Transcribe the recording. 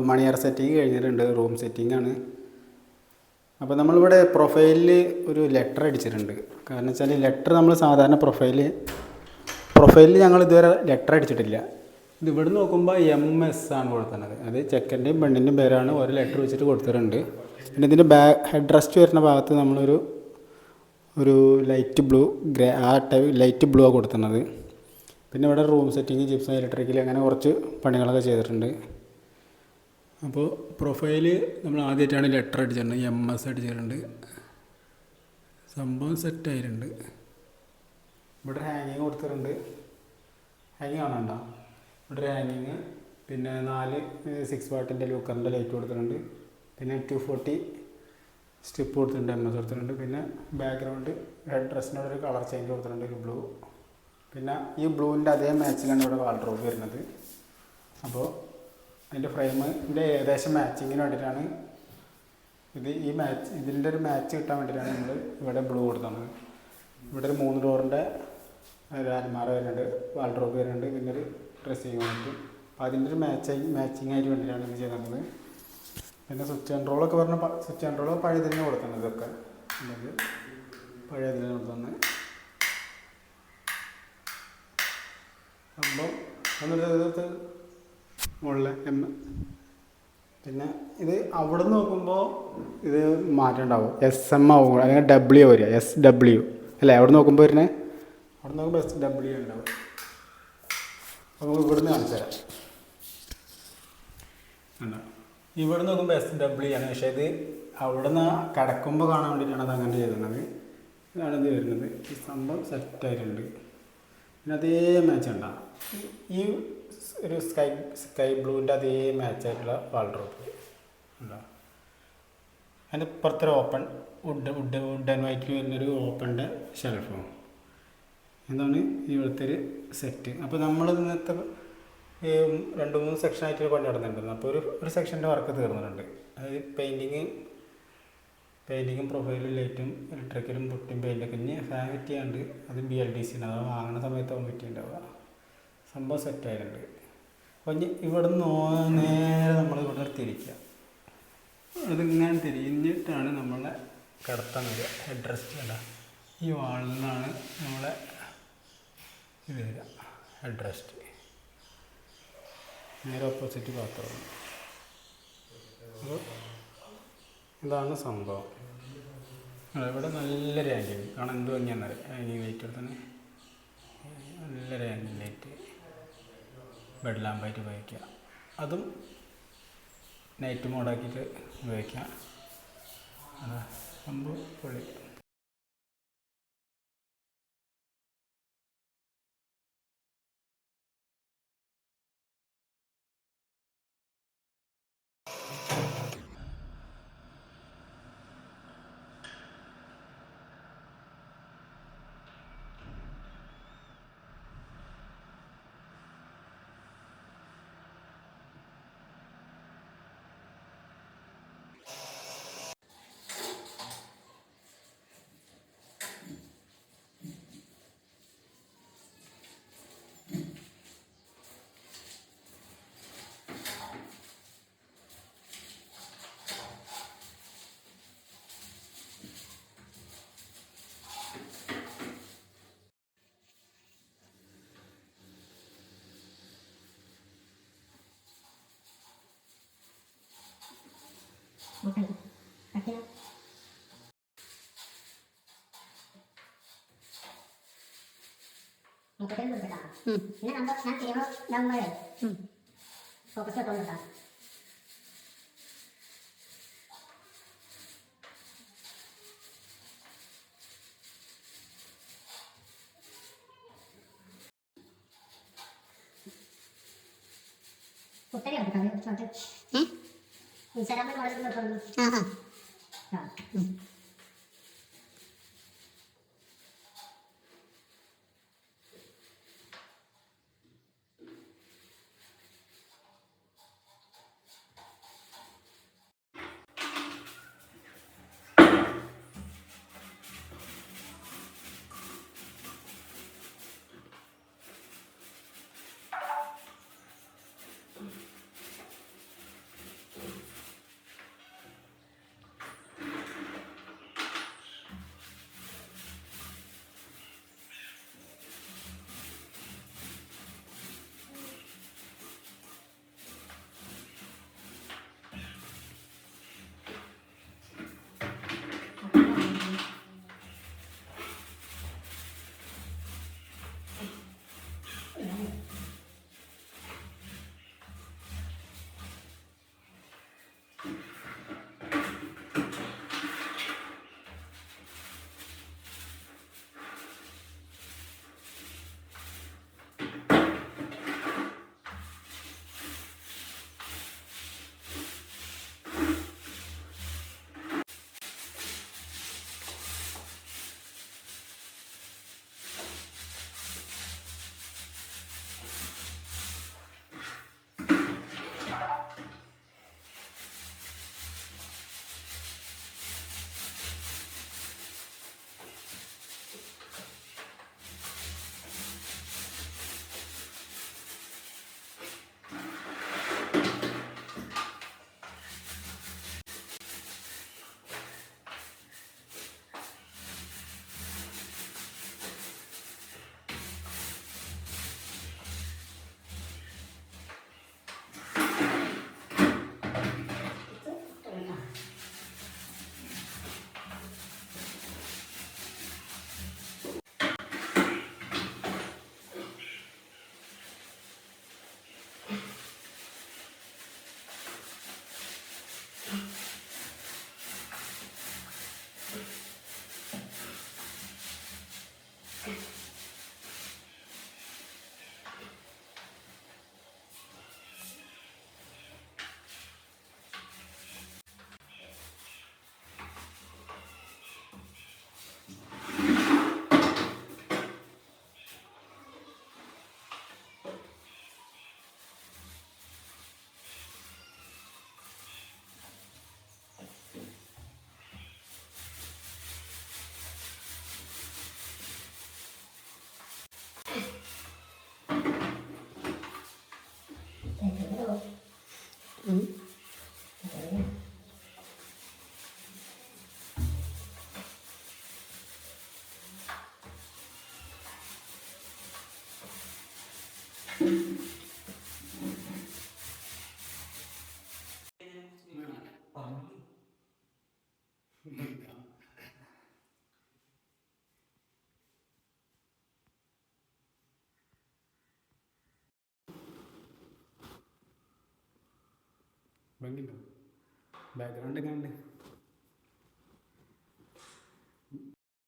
മണിയർ setting കഴിഞ്ഞിട്ടുണ്ട്. Room സെറ്റിംഗാണ്. അപ്പോൾ നമ്മളിവിടെ പ്രൊഫൈലിൽ ഒരു ലെറ്റർ അടിച്ചിട്ടുണ്ട്. കാരണം വെച്ചാൽ ലെറ്റർ നമ്മൾ സാധാരണ പ്രൊഫൈലിൽ ഞങ്ങൾ ഇതുവരെ ലെറ്റർ അടിച്ചിട്ടില്ല. ഇത് ഇവിടെ നോക്കുമ്പോൾ MS ആണ് കൊടുക്കുന്നത്. അത് ചെക്കൻ്റെയും പെണ്ണിൻ്റെയും പേരാണ് ഒരു ലെറ്റർ വെച്ചിട്ട് കൊടുത്തിട്ടുണ്ട്. പിന്നെ ഇതിൻ്റെ ഹെഡ് റെസ്റ്റ് വരുന്ന ഭാഗത്ത് നമ്മളൊരു ലൈറ്റ് ബ്ലൂ ലൈറ്റ് ബ്ലൂ ആണ് കൊടുക്കുന്നത്. പിന്നെ ഇവിടെ റൂം സെറ്റിങ്, ജിപ്സം, ഇലക്ട്രിക്കൽ അങ്ങനെ കുറച്ച് പണികളൊക്കെ ചെയ്തിട്ടുണ്ട്. അപ്പോൾ പ്രൊഫൈല് നമ്മൾ ആദ്യമായിട്ടാണ് ലെറ്റർ അടിച്ചിട്ടുണ്ട്. MS അടിച്ചിട്ടുണ്ട്. സംഭവം സെറ്റായിട്ടുണ്ട്. ഇവിടെ ഹാങ്ങിങ് കൊടുത്തിട്ടുണ്ട്. ഹാങ്ങിങ് കാണണ്ട, ഇവിടെ ഒരു ഹാങ്ങിങ്. പിന്നെ 4 6 വാട്ടിൻ്റെ ലൂക്കറിൻ്റെ ലൈറ്റ് കൊടുത്തിട്ടുണ്ട്. പിന്നെ 240 സ്ട്രിപ്പ് കൊടുത്തിട്ടുണ്ട്, MS കൊടുത്തിട്ടുണ്ട്. പിന്നെ ബാക്ക്ഗ്രൗണ്ട് ഹെഡ് ഡ്രസ്സിനോടൊരു കളർ ചേഞ്ച് കൊടുത്തിട്ടുണ്ട്, ഒരു ബ്ലൂ. പിന്നെ ഈ ബ്ലൂവിൻ്റെ അതേ മാച്ചിലാണ് ഇവിടെ വാൾഡ്രോബ് വരുന്നത്. അപ്പോൾ അതിൻ്റെ ഫ്രെയിമിൻ്റെ ഏകദേശം മാച്ചിങ്ങിന് വേണ്ടിയിട്ടാണ് ഇതിൻ്റെ ഒരു മാച്ച് കിട്ടാൻ വേണ്ടിയിട്ടാണ് നമ്മൾ ഇവിടെ ബ്ലൂ കൊടുത്തത്. ഇവിടെ ഒരു 3 ഡോറിൻ്റെ ഒരു അലമാര വരുന്നുണ്ട്, വാൾഡ്രോബ് വരുന്നുണ്ട്, പിന്നെ ഒരു ഡ്രസ്സിങ് യൂണിറ്റ്. അപ്പോൾ അതിൻ്റെ ഒരു മാച്ചിങ് ആയിട്ട് വേണ്ടിയിട്ടാണ് ഇത് ചെയ്യുന്നത്. പിന്നെ സ്വിച്ച് കൺട്രോളൊക്കെ സ്വിച്ച് കൺട്രോൾ പഴയതിന് കൊടുക്കുന്നത്. ഇതൊക്കെ പഴയതിന് കൊടുക്കുന്നത്. സംഭവം എന്നിട്ട് മുകളിൽ പിന്നെ ഇത് അവിടെ നിന്ന് നോക്കുമ്പോൾ ഇത് മാറ്റം ഉണ്ടാവും. SM ആവും, അല്ലെങ്കിൽ W വരിക, SW അല്ലേ? അവിടെ നോക്കുമ്പോൾ വരുന്നത്, അവിടെ നോക്കുമ്പോൾ SW ഉണ്ടാവും. അപ്പോൾ നമുക്ക് ഇവിടുന്ന് കാണിച്ചു തരാം. ഇവിടെ നോക്കുമ്പോൾ SW ആണ്, പക്ഷേ ഇത് അവിടെ നിന്ന് കിടക്കുമ്പോൾ കാണാൻ വേണ്ടിയിട്ടാണ് അത് അങ്ങനെ ചെയ്യുന്നത്. ഇതാണ് ഇത് വരുന്നത്. ഈ സംഭവം സെറ്റായിട്ടുണ്ട്. പിന്നെ അതേ മാച്ച് ഉണ്ടാകും. ഈ ഒരു സ്കൈ ബ്ലൂവിൻ്റെ അതേ മാച്ചായിട്ടുള്ള വാൾഡ്രോബ് ഉണ്ടാകും. അതിൻ്റെ ഇപ്പുറത്തൊരു ഓപ്പൺ വുഡ് ആൻഡ് വൈറ്റിൽ വരുന്നൊരു ഓപ്പണിൻ്റെ ഷെൽഫും. എന്താണ് ഇവിടുത്തെ ഒരു സെറ്റ്. അപ്പോൾ നമ്മൾ ഇന്നത്തെ 2-3 സെക്ഷനായിട്ട് പണി നടന്നിട്ടുണ്ടായിരുന്നു. അപ്പോൾ ഒരു സെക്ഷൻ്റെ വർക്ക് തീർന്നിട്ടുണ്ട്. അതായത് പെയിൻറ്റിങ്ങും പ്രൊഫൈലും ലൈറ്റും ഇലക്ട്രിക്കലും പുട്ടിയും പെയിൻറ്റൊക്കെ. ഇനി ഫാൻ ഫിറ്റ് ചെയ്യാണ്ട്, അത് BLDC ഉണ്ട്. അത് വാങ്ങുന്ന സമയത്താവും ഫിറ്റ് ഉണ്ടാവുക. സംഭവം സെറ്റായിട്ടുണ്ട്. അപ്പോൾ ഇനി ഇവിടെ നിന്ന് നേരെ നമ്മൾ ഇവിടെ തിരിക്കുക. അതിങ്ങനെ തിരിഞ്ഞിട്ടാണ് നമ്മളെ കിടത്താൻ വരിക. ഹെഡ് റെസ്റ്റ് അല്ല, ഈ വാളിൽ നിന്നാണ് നമ്മളെ ഇത് വരിക, ഹെഡ് റെസ്റ്റ്. നേരെ ഓപ്പോസിറ്റ് പാത്രമാണ്. അപ്പോൾ ഇതാണ് സംഭവം. ഇവിടെ നല്ലൊരു ഹാങ്ങിങ് കാണാൻ എന്ത് ഭംഗിയാണെന്നറിയാം. ഹാങ്ങിങ് ലൈറ്റ് തന്നെ നല്ലൊരു ഹാങ്ങിങ് ലൈറ്റ്. ബെഡ് ലാമ്പായിട്ട് ഉപയോഗിക്കുക. അതും നൈറ്റ് മോഡാക്കിയിട്ട് ഉപയോഗിക്കാം. സംഭവം പൊളി. പിന്നെ നമ്മൾ ഞാൻ ചെയ്യുമ്പോൾ നമ്മളെ ഫോക്കസ് തോന്നുന്നുണ്ടാ. കുട്ടനെ എടുക്കാം. ഇൻസ്റ്റാഗ്രാമിൽ വളരെ ഭംഗിയുണ്ടോ? ബാക്ക്ഗ്രൗണ്ട് എങ്ങനെയുണ്ട്?